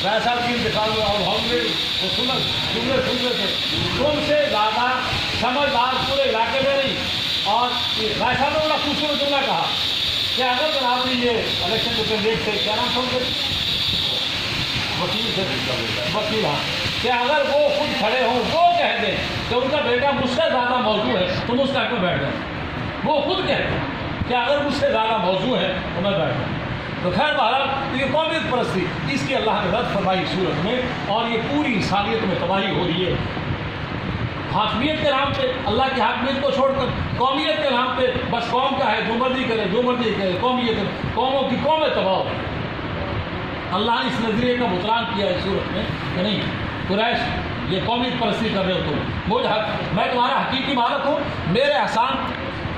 رائے صاحب کی انتخاب میں اور ہم نے وہ سنا جملے سن رہے تھے تم سے زیادہ سمجھدار پورے علاقے میں نہیں. اور رائے صاحب نے بڑا خوبصورت جملہ کہا کہ اگر جناب نے یہ الیکشن کے کینڈیڈیٹ سے کیا نام سمجھے وکیل سے وکیل ہاں کہ اگر وہ خود کھڑے ہوں وہ کہہ دیں کہ ان کا بیٹا مجھ سے زیادہ موضوع ہے تو مجھ تک میں بیٹھ جاؤں. وہ خود کہتے ہیں کہ اگر مجھ سے زیادہ موضوع ہے تو میں بیٹھ جاؤں. تو خیر بہرحال یہ قومیت پرستی اس کی اللہ نے رد فرمائی صورت میں اور یہ پوری انسانیت میں تباہی ہو رہی ہے. حاکمیت کے نام پہ اللہ کی حاکمیت کو چھوڑ کر قومیت کے نام پہ بس قوم کا ہے جو مرضی کرے جو مرضی کرے قومیت قوموں کی قومیں تباہ ہو. اللہ نے اس نظریے کا بطلان کیا اس صورت میں کہ نہیں قریش یہ قومیت پرستی کر رہے ہو تم مجھ میں تمہارا حقیقی مالک ہوں میرے احسان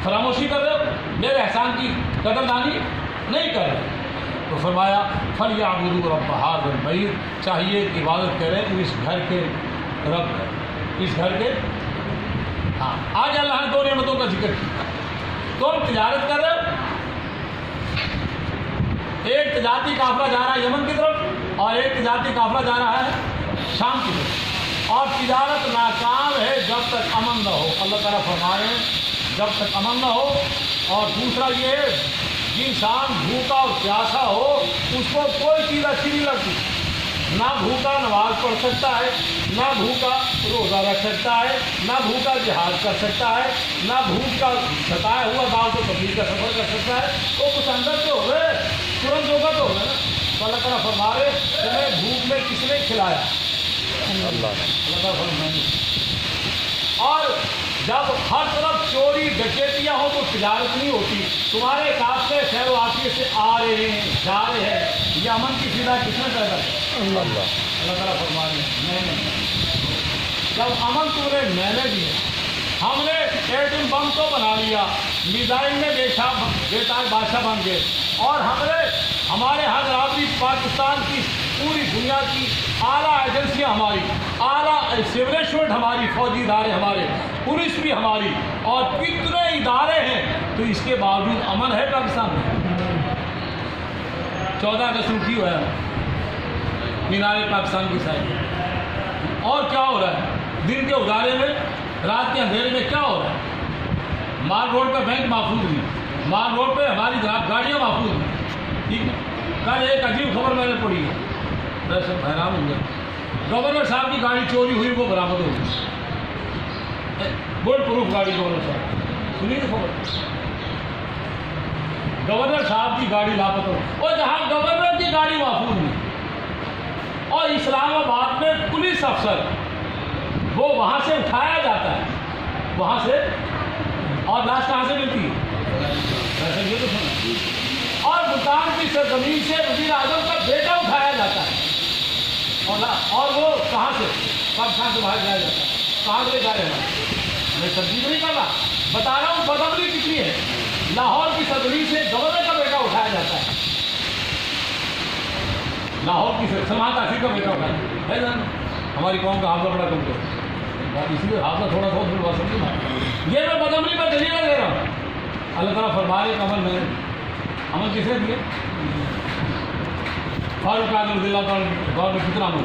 فراموشی کر رہے ہو میرے احسان کی قدردانی نہیں کر رہے. تو فرمایا فَلْيَعْبُدُوا رَبَّ هَٰذَا الْبَيْتِ چاہیے کہ عبادت کریں اس گھر کے رب اس گھر کے. ہاں آج اللہ نے 2 نعمتوں کا ذکر کیا. تم تجارت کر رہے ہو ایک تجارتی قافلہ جا رہا ہے یمن کی طرف اور ایک تجارتی قافلہ جا رہا ہے شام کی طرف اور تجارت ناکام ہے جب تک امن نہ ہو. اللہ تعالیٰ فرمائے جب تک امن نہ ہو. اور دوسرا یہ جن انسان بھوکا اور پیاسا ہو اس کو کوئی چیز اچھی نہیں لگتی. نہ بھوکا نماز پڑھ سکتا ہے نہ بھوکا روزہ رکھ سکتا ہے نہ بھوکا جہاد کر سکتا ہے نہ بھوک کا ستایا ہوا دعوت و تبلیغ کا سفر کر سکتا ہے. وہ کچھ اندر تو ہو گئے ترنت ہوگا تو ہوگا نا. تو اللہ تعالیٰ فرما رہے تمہیں بھوک میں کس نے کھلایا اللہ تعالیٰ فرمائے. اور جب ہر طرف چوری ڈکیتیاں ہوں تو تجارت نہیں ہوتی. تمہارے کافلے خیر و عافیت سے آ رہے ہیں جا رہے ہیں یہ امن کی فضا کس نے پیدا کیا اللہ تعالیٰ فرما رہے ہیں میں نے. جب امن تمہیں میں نے دیا ہم نے ایٹم بم تو بنا لیا میزائل میں بیتاب بادشاہ بن گئے اور ہم نے ہمارے ہر برابری پاکستان کی پوری دنیا کی اعلیٰ ایجنسیاں ہماری اعلیٰ سیولیشمنٹ ہماری فوجی ادارے ہمارے پولیس بھی ہماری اور کتنے ادارے ہیں تو اس کے باوجود امن ہے پاکستان میں. 14 اگست کی ہوا ہے مینار پاکستان کی سائڈ اور کیا ہو رہا ہے دن کے اجالے میں رات کے اندھیرے میں کیا ہو رہا ہے. مال روڈ پہ بینک محفوظ نہیں مال روڈ پہ ہماری گاڑیاں محفوظ نہیں. ٹھیک ہے کل ایک عجیب خبر میں نے پڑھی ہے میں سب حیران ہوں گا. گورنر صاحب کی گاڑی چوری ہوئی وہ برآمد ہو گئی بولڈ پروف گاڑی گورنر صاحب سنیے خبر گورنر صاحب کی گاڑی لاپتہ ہو اور جہاں گورنر کی گاڑی محفوظ نہیں اور اسلام آباد میں پولیس افسر وہ وہاں سے اٹھایا جاتا ہے وہاں سے اور لاش کہاں سے ملتی ہے ویسے یہ تو سنا اور ملتان کی سرزمین سے وزیر اعظم کا بیٹا اٹھایا جاتا ہے اور وہ کہاں سے پاکستان سے باہر جایا جاتا ہے کہاں سے جا رہے ہیں میں تبدیل نہیں کر رہا بتا رہا ہوں بدعملی کتنی ہے لاہور کی صدری سے گورنر کا بیٹا اٹھایا جاتا ہے، لاہور کی سلمان تاثیر کا بیٹا اٹھایا ہے، ہماری قوم کا حافظہ بڑا کم کرو، اسی لیے حافظہ تھوڑا تھوڑا سمجھنا، یہ میں بدعملی پر دلیل دے رہا ہوں۔ اللہ تعالیٰ فرمائے کہ عمل کس نے دیے؟ فاروق اعظم رضی اللہ تعالیٰ کے دور میں کتنا عمل،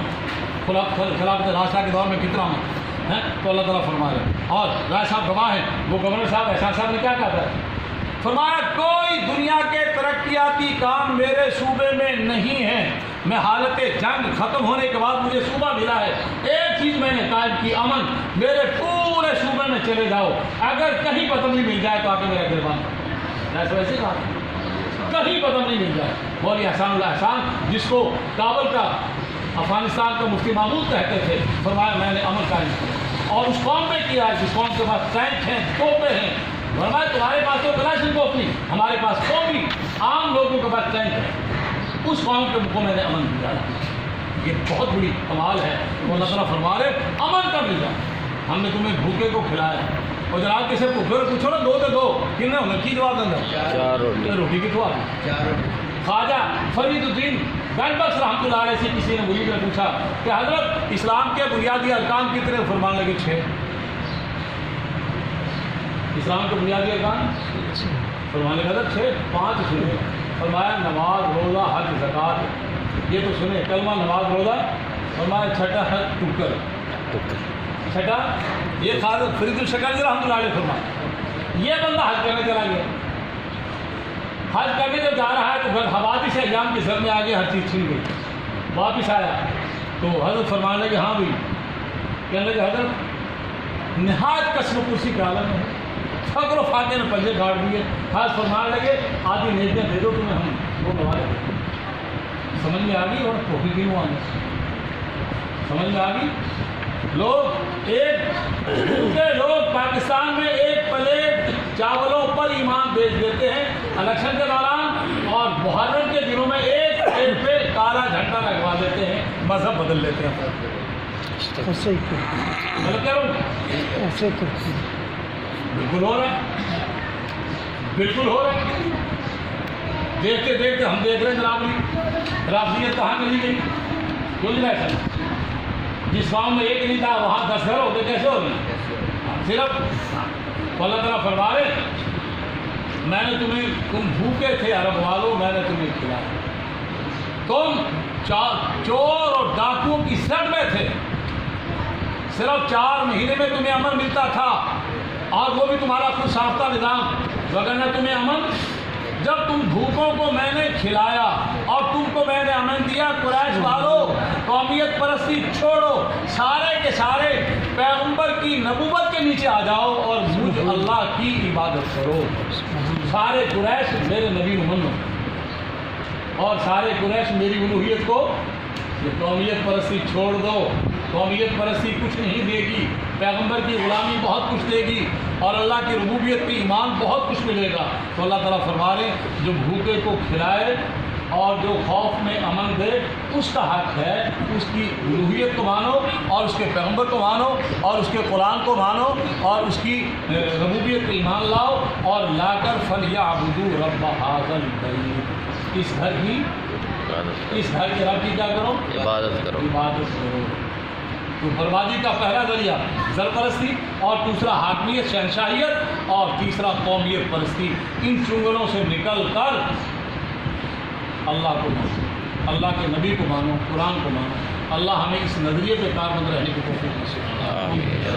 خلافت راشدہ کے دور میں کتنا عمل ہے، تو اللہ تعالیٰ فرما رہے ہیں۔ اور رائے صاحب گواہ ہیں، وہ گورنر صاحب احسان صاحب نے کیا کہا تھا؟ فرمایا کوئی دنیا کے ترقیاتی کام میرے صوبے میں نہیں ہے، میں حالت جنگ ختم ہونے کے بعد مجھے صوبہ ملا ہے، ایک چیز میں نے قائم کی، امن، میرے پورے صوبے میں چلے جاؤ، اگر کہیں بدعملی مل جائے تو آ کے میرا گربان کرو، ایسا ویسے کہا کہیں بدعملی مل جائے۔ مولوی احسان اللہ احسان، جس کو کابل کا افغانستان کا مفتی محمود کہتے تھے، فرمایا میں نے امن قائم کیا، اور اس قوم میں کیا ہے جس قوم کے پاس ٹینک ہیں، توپیں ہیں، فرمایا تمہارے پاس تو کلاشن کوف نہیں، ہمارے پاس قومی عام لوگوں کے پاس ٹینک ہے، اس قوم کے کو میں نے امن دیا۔ یہ بہت بڑی کمال ہے، وہ اللہ تعالیٰ فرما رہے امن کا ملا، ہم نے تمہیں بھوکے کو کھلایا، اور جناب کسی کو پوچھو نا دو تو دو کن ہونا کی جواب دیں گے؟ چار روٹی کی تو خواجہ فرید الدین بین بخش رحمۃ اللہ علیہ سے کسی نے مرید نے پوچھا کہ حضرت اسلام کے بنیادی ارکان کتنے؟ فرمانے لگے 6۔ اسلام کے بنیادی ارکان فرمانے لگے 6، 5 سنے، فرمایا نماز روزہ حج زکوٰۃ، یہ تو سنے، کلمہ نماز روزہ، فرمایا چھٹا ہے ٹکر، چھٹا یہ خاص فرید الشکر رحمۃ اللہ علیہ فرمایا یہ بندہ حج کرنے چلا گیا، حج کرنے جب جا رہا ہے تو حوادث سے ایام کے سر میں آگے ہر چیز چھن گئی، واپس آیا تو حضرت فرمانے لگے ہاں بھی، کہنے لگے حضرت نہایت قسم کرسی کے عالم ہے، فقر و فاقے نے پنجے گاڑ دیے، حضرت فرمانے لگے آدھی نیکیاں دے دو تمہیں، ہم وہ نوالے سمجھ میں آ گئی، اور توفیق کیوں آنے سمجھ میں آ گئی۔ لوگ لوگ پاکستان میں ایک پلیٹ چاولوں پر ایمان بیچ دیتے ہیں الیکشن کے دوران، اور محرم کے دنوں میں ایک پلیٹ پہ کالا جھنڈا لگوا دیتے ہیں، مذہب بدل لیتے ہیں۔ بالکل ہو رہا ہے، بالکل ہو رہا ہے، دیکھتے دیکھتے ہم دیکھ رہے ہیں جناب رافضیت کہاں چلی گئی، کیوں نہیں رہ سکتا؟ جس گاؤں میں ایک نہیں تھا وہاں 10 گھر ہوتے، کیسے ہو گئے؟ صرف اللہ تعالیٰ فرما رہے میں نے تم بھوکے تھے عرب والوں، میں نے تمہیں کھلایا، تم چور اور ڈاکوؤں کی سٹ میں تھے، صرف 4 مہینے میں تمہیں امن ملتا تھا، اور وہ بھی تمہارا خود ساختہ نظام، وگرنہ تمہیں امن جب تم بھوکوں کو میں نے کھلایا اور تم کو میں نے امن دیا۔ قریش والوں قومیت پرستی چھوڑو، سارے کے سارے پیغمبر کی نبوت کے نیچے آ جاؤ اور مجھ اللہ کی عبادت کرو، سارے قریش میرے نبی مانو، اور سارے قریش میری الوہیت کو، یہ قومیت پرستی چھوڑ دو، قومیت پرستی کچھ نہیں دے گی، پیغمبر کی غلامی بہت کچھ دے گی، اور اللہ کی ربوبیت پہ ایمان بہت کچھ ملے گا۔ تو اللہ تعالیٰ فرما رہے جو بھوکے کو کھلائے اور جو خوف میں امن دے، اس کا حق ہے اس کی الوہیت کو مانو، اور اس کے پیغمبر کو مانو، اور اس کے قرآن کو مانو، اور اس کی ربوبیت پہ ایمان لاؤ، اور لا کر فَلْيَعْبُدُوا رَبَّ هَٰذَا الْبَيْتِ، اس گھر کے رب کی کیا کرو؟ عبادت کرو۔ تو بربادی کا پہلا ذریعہ زرپرستی، اور دوسرا حاکمیت شہنشاہیت، اور تیسرا قومیت پرستی، ان چنگلوں سے نکل کر اللہ کو مانو، اللہ کے نبی کو مانو، قرآن کو مانو۔ اللہ ہمیں اس نظریے پہ کاربند رہنے کی توفیق نصیب فرمائے۔